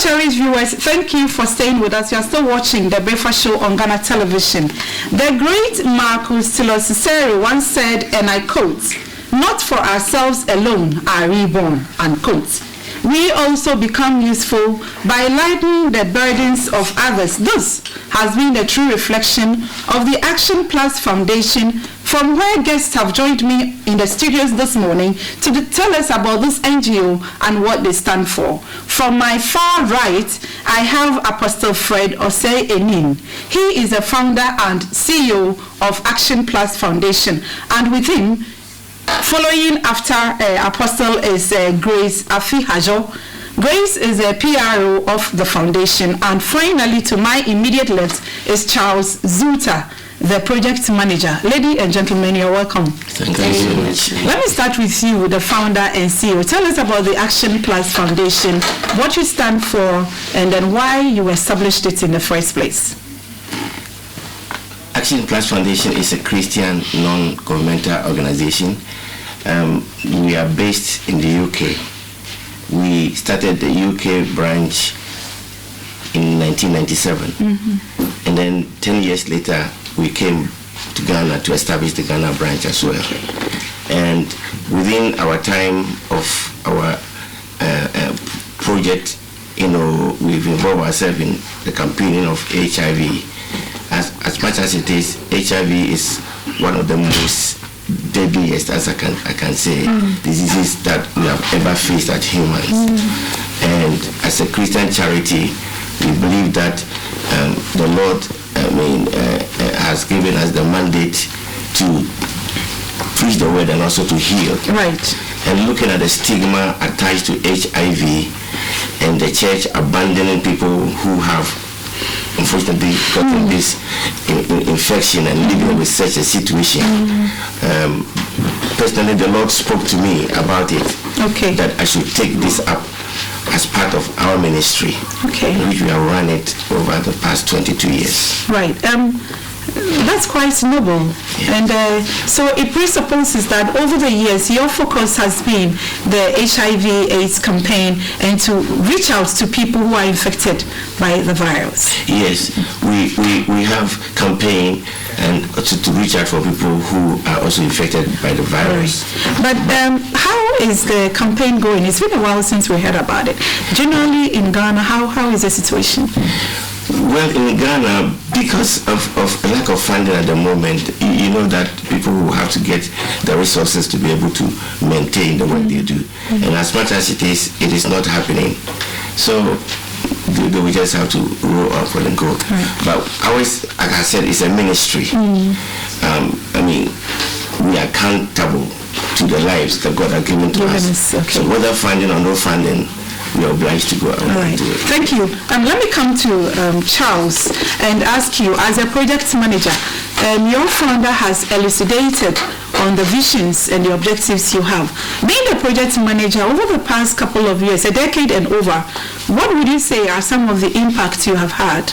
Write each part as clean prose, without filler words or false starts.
Cherished viewers, thank you for staying with us. You are still watching the Breakfast Show on Ghana Television. The great Marcus Tilosiseri once said, and I quote, "Not for ourselves alone are we born," unquote. We also become useful by lightening the burdens of others. This has been the true reflection of the Actionplus Foundation, from where guests have joined me in the studios this morning to tell us about this NGO and what they stand for. From my far right, I have Apostle Fred Osei Enin. He is the founder and CEO of Actionplus Foundation, and with him, following after Apostle is Grace Afi-Hajo. Grace is a PRO of the foundation. And finally, to my immediate left is Charles Zuta, the project manager. Ladies and gentlemen, you're welcome. Thank you so much. Let me start with you, the founder and CEO. Tell us about the Actionplus Foundation, what you stand for, and then why you established it in the first place. Actionplus Foundation is a Christian non-governmental organization. We are based in the UK. We started the UK branch in 1997. And then 10 years later, we came to Ghana to establish the Ghana branch as well. And within our time of our project, we've involved ourselves in the campaigning of HIV. As much as it is, HIV is one of the most deadliest, as I can say, diseases that we have ever faced as humans. And as a Christian charity, we believe that the Lord has given us the mandate to preach the word and also to heal. Right. And looking at the stigma attached to HIV and the church abandoning people who have unfortunately gotten this infection and living with such a situation. Personally, the Lord spoke to me about it, that I should take this up as part of our ministry, which we have run it over the past 22 years. Right. That's quite noble. And so it presupposes that over the years your focus has been the HIV Aids Campaign and to reach out to people who are infected by the virus. Yes, we have campaign and to reach out for people who are also infected by the virus. But how is the campaign going? It's been a while since we heard about it. Generally in Ghana, how is the situation? Well, in Ghana, because of lack of funding at the moment, you know that people will have to get the resources to be able to maintain the work they do. And as much as it is not happening. So we just have to roll up and go. But always, like I said, it's a ministry. I mean, we are accountable to the lives that God has given to us. So whether funding or no funding, we are obliged to go out and do it. Thank you. Let me come to Charles and ask you, as a project manager, your founder has elucidated on the visions and the objectives you have. Being the project manager over the past couple of years, a decade and over, what would you say are some of the impacts you have had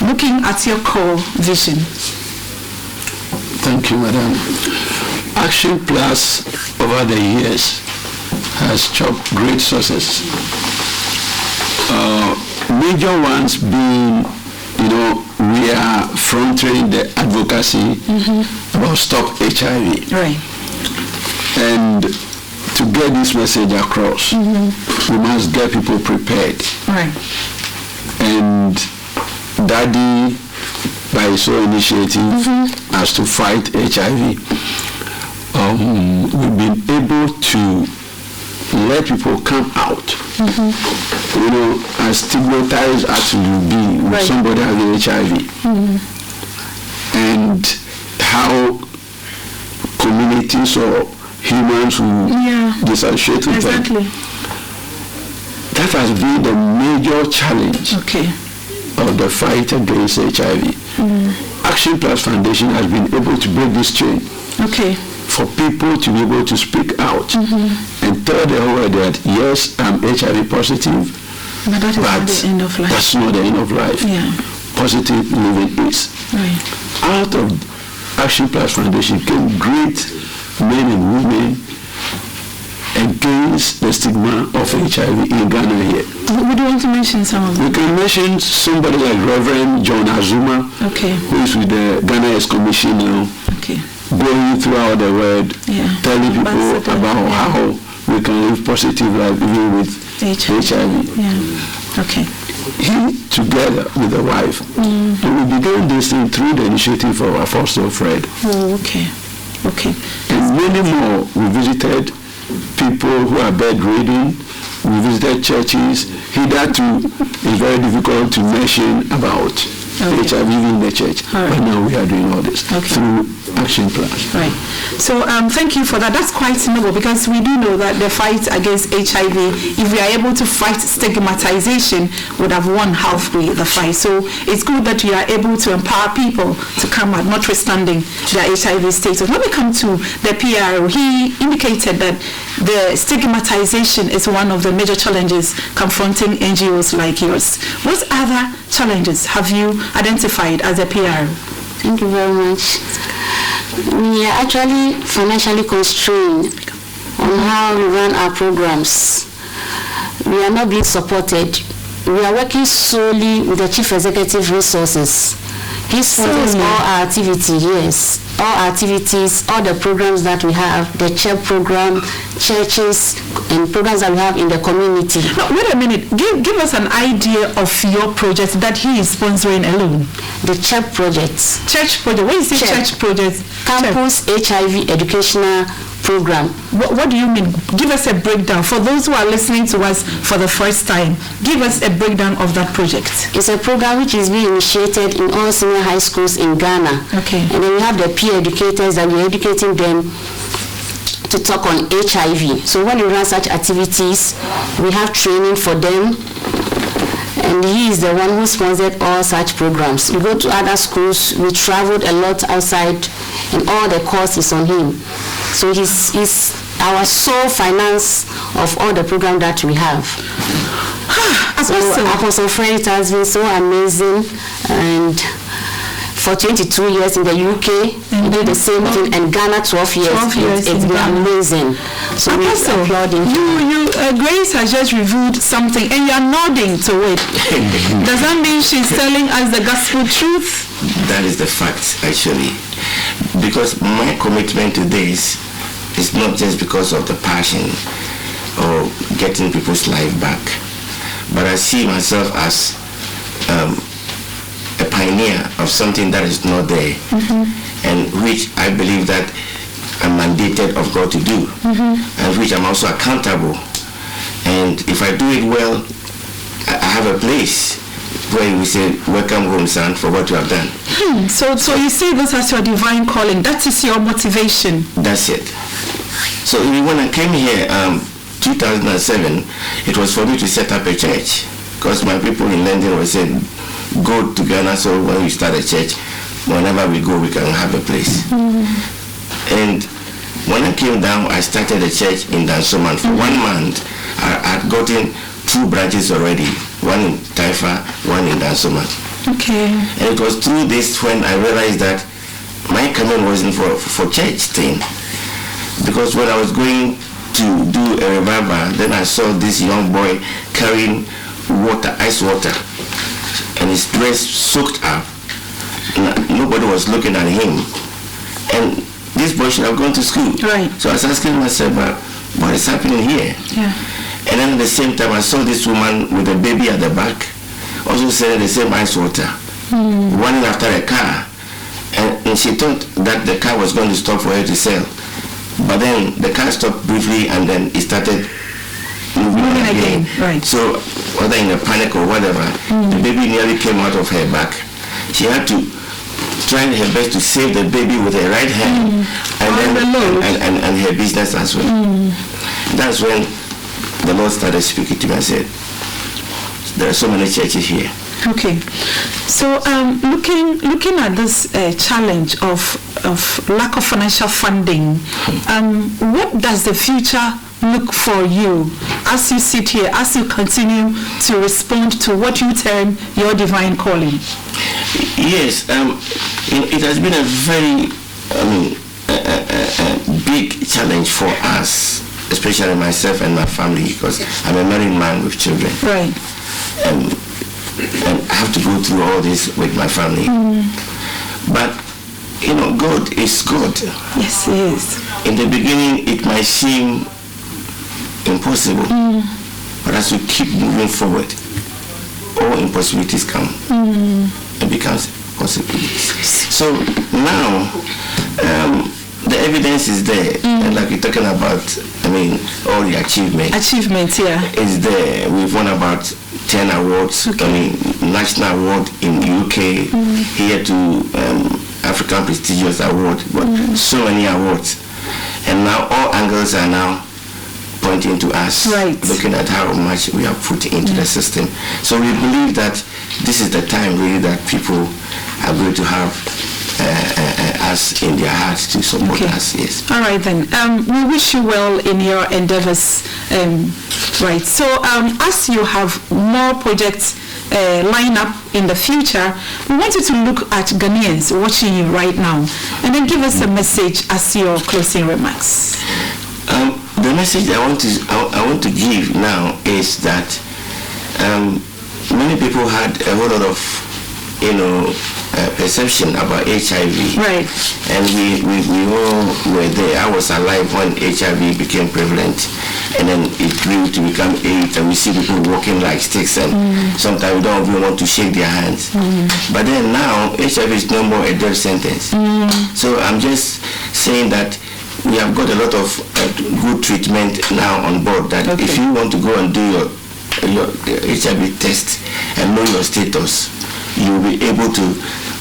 looking at your core vision? Thank you, Madam. Actionplus over the years has chopped great success. Major ones being, we are fronting the advocacy about Stop HIV. Right. And to get this message across, we must get people prepared. Right. And Daddy, by his own initiative, as to fight HIV, we've been able to let people come out. As stigmatized as you be with somebody having HIV. And how communities or humans who disassociate with them. That has been the major challenge of the fight against HIV. Actionplus Foundation has been able to break this chain. For people to be able to speak out and tell the whole world that yes, I'm HIV positive, but that is not the end of life. That's not the end of life. Positive living is. Out of Actionplus Foundation came great men and women against the stigma of HIV in Ghana here. Would you want to mention some of them? We can mention somebody like Reverend John Azuma, Okay. who is with the Ghana AIDS Commission now, Okay. going throughout the world, telling people about how we can live positive life even with HIV. Yeah. Okay. He, together with the wife, and we began this thing through the initiative of our Apostle Fred. Oh, okay. Okay. And many more. We visited people who are bedridden. We visited churches. Hitherto, it's very difficult to mention about HIV in the church. But now we are doing all this through Actionplus. Right. So thank you for that. That's quite noble, because we do know that the fight against HIV, if we are able to fight stigmatization, would have won halfway the fight. So it's good that we are able to empower people to come out, notwithstanding their HIV status. When we come to the PRO, he indicated that the stigmatization is one of the major challenges confronting NGOs like yours. What other challenges have you identified as a PRO? Thank you very much. We are actually financially constrained on how we run our programs. We are not being supported. We are working solely with the Chief Executive resources. He sponsors all our activity, yes. All our activities, all the programs that we have, the CHEP program, churches, and programs that we have in the community. Now, wait a minute. Give us an idea of your project that he is sponsoring alone. The CHEP projects. Church project. What is the church project? Campus HIV Educational Program. What do you mean? Give us a breakdown. For those who are listening to us for the first time, give us a breakdown of that project. It's a program which is being initiated in all senior high schools in Ghana. Okay. And then we have the peer educators that we're educating them to talk on HIV. So when we run such activities, we have training for them. And he is the one who sponsored all such programs. We go to other schools. We traveled a lot outside, and all the cost is on him. So he's our sole finance of all the program that we have. So Apostle Fred has been so amazing, and for 22 years in the UK, he did the same thing, and Ghana 12 years. It's been amazing. So we applaud him. Grace has just revealed something, and you are nodding to it. Does that mean she's telling us the gospel truth? That is the fact, actually. Because my commitment to this is not just because of the passion or getting people's life back, but I see myself as a pioneer of something that is not there, and which I believe that I'm mandated of God to do, and which I'm also accountable. And if I do it well, I have a place where we say, welcome home, son, for what you have done. So you see this as your divine calling. That is your motivation. That's it. So when I came here, 2007, it was for me to set up a church, because my people in London were saying, go to Ghana, so when we start a church, whenever we go, we can have a place. And when I came down, I started a church in Dansoman. For 1 month, I had gotten 2 branches already, one in Taifa, one in Dansoman. Okay. And it was through this when I realized that my coming wasn't for church thing. Because when I was going to do a revival, then I saw this young boy carrying water, ice water, and his dress soaked up. Nobody was looking at him. And this boy should have gone to school. Right. So I was asking myself, what is happening here? Yeah. And then at the same time, I saw this woman with a baby at the back, also selling the same ice water, running after a car. And she thought that the car was going to stop for her to sell. But then the car stopped briefly, and then it started moving again. Right. So whether in a panic or whatever, the baby nearly came out of her back. She had to try her best to save the baby with her right hand, and her business as well. That's when the Lord started speaking to me and said, there are so many churches here. Okay, so looking at this challenge of lack of financial funding, what does the future look for you as you sit here, as you continue to respond to what you term your divine calling? Yes, it has been a very big challenge for us especially myself and my family, because I'm a married man with children. Right. And I have to go through all this with my family. But, you know, God is good. Yes, He is. In the beginning, it might seem impossible. But as we keep moving forward, all impossibilities come. It becomes possibilities. So now, the evidence is there. And like we're talking about, I mean, all the achievements. Achievements, yeah. Is there. We've won about 10 awards. Okay. I mean, national award in UK, here to African prestigious award, but so many awards. And now all angles are now pointing to us, looking at how much we have put into the system. So we believe that this is the time really that people are going to have us in their hearts to support us. Yes. All right then. We wish you well in your endeavors. Right. So as you have more projects line up in the future, we want you to look at Ghanaians watching you right now, and then give us a message as your closing remarks. The message I want to give now is that many people had a whole lot of, you know, perception about HIV. Right. And we all were there. I was alive when HIV became prevalent, and then it grew to become AIDS, and we see people walking like sticks, and sometimes we don't even want to shake their hands. But then now, HIV is no more a death sentence. So I'm just saying that we have got a lot of good treatment now on board, that if you want to go and do your HIV test and know your status, you'll be able to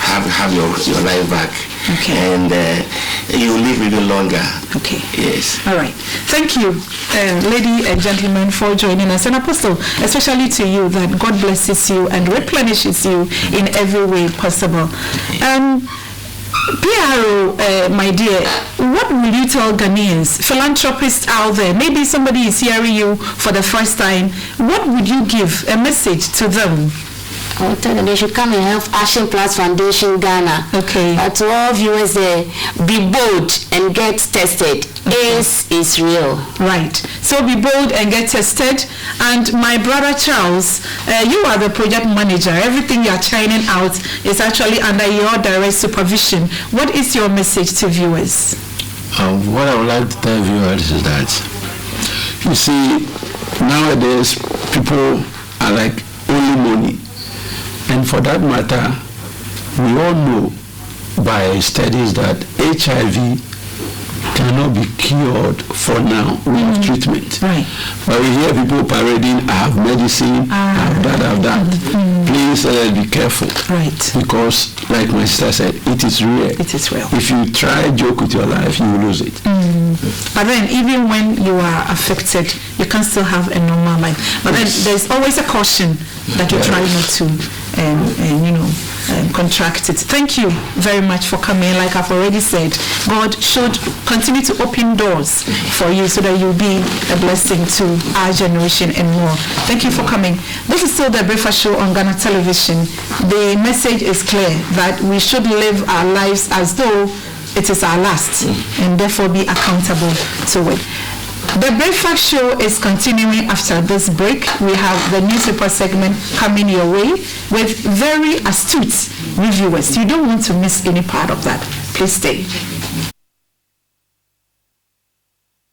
have your life back. And you will live even longer. Yes. All right. Thank you, ladies and gentlemen, for joining us. And Apostle, especially to you, that God blesses you and replenishes you in every way possible. PRO, my dear, what will you tell Ghanaians, philanthropists out there? Maybe somebody is hearing you for the first time. What would you give a message to them? I will tell them they should come and help Actionplus Foundation Ghana. But to all viewers there, be bold and get tested. AIDS is real. Right. So be bold and get tested. And my brother Charles, you are the project manager. Everything you are churning out is actually under your direct supervision. What is your message to viewers? What I would like to tell viewers is that, you see, nowadays people are like only money. And for that matter, we all know by studies that HIV cannot be cured for now without treatment. Right. But we hear people parading, I have medicine, I have that. Please let's be careful. Right. Because, like my sister said, it is real. It is real. If you try joke with your life, you will lose it. But then, even when you are affected, you can still have a normal life. But then, there's always a caution that you try not to, contract it. Thank you very much for coming. Like I've already said, God should continue to open doors for you so that you'll be a blessing to our generation and more. Thank you for coming. This is still the Breakfast Show on Ghana Television. The message is clear that we should live our lives as though it is our last, and therefore be accountable to it. The Breakfast Show is continuing after this break. We have the newspaper segment coming your way with very astute reviewers. You don't want to miss any part of that. Please stay.